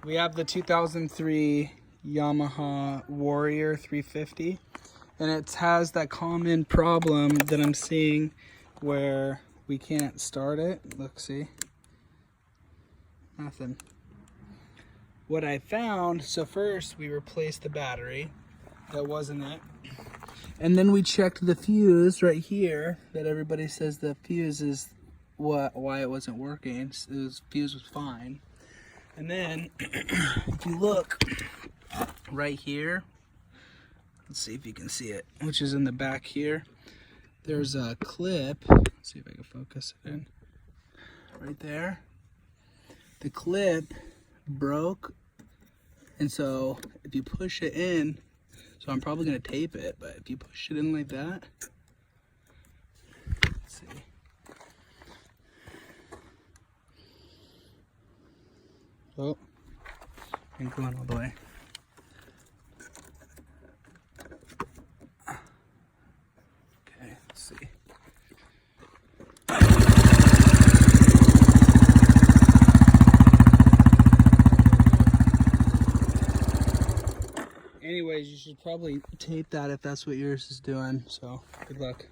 We have the 2003 Yamaha Warrior 350, and it has that common problem that I'm seeing where we can't start it. Look, see? Nothing. What I found, so first we replaced the battery. That wasn't it. And then we checked the fuse right here that everybody says the fuse is why it wasn't working. The fuse was fine. And then if you look right here, let's see if you can see it, which is in the back here. There's a clip. Let's see if I can focus it in. Right there. The clip broke, and so if you push it in, so I'm probably gonna tape it, but if you push it in like that, let's see. Oh, ain't going all the way. Okay, let's see. Anyways, you should probably tape that if that's what yours is doing, so good luck.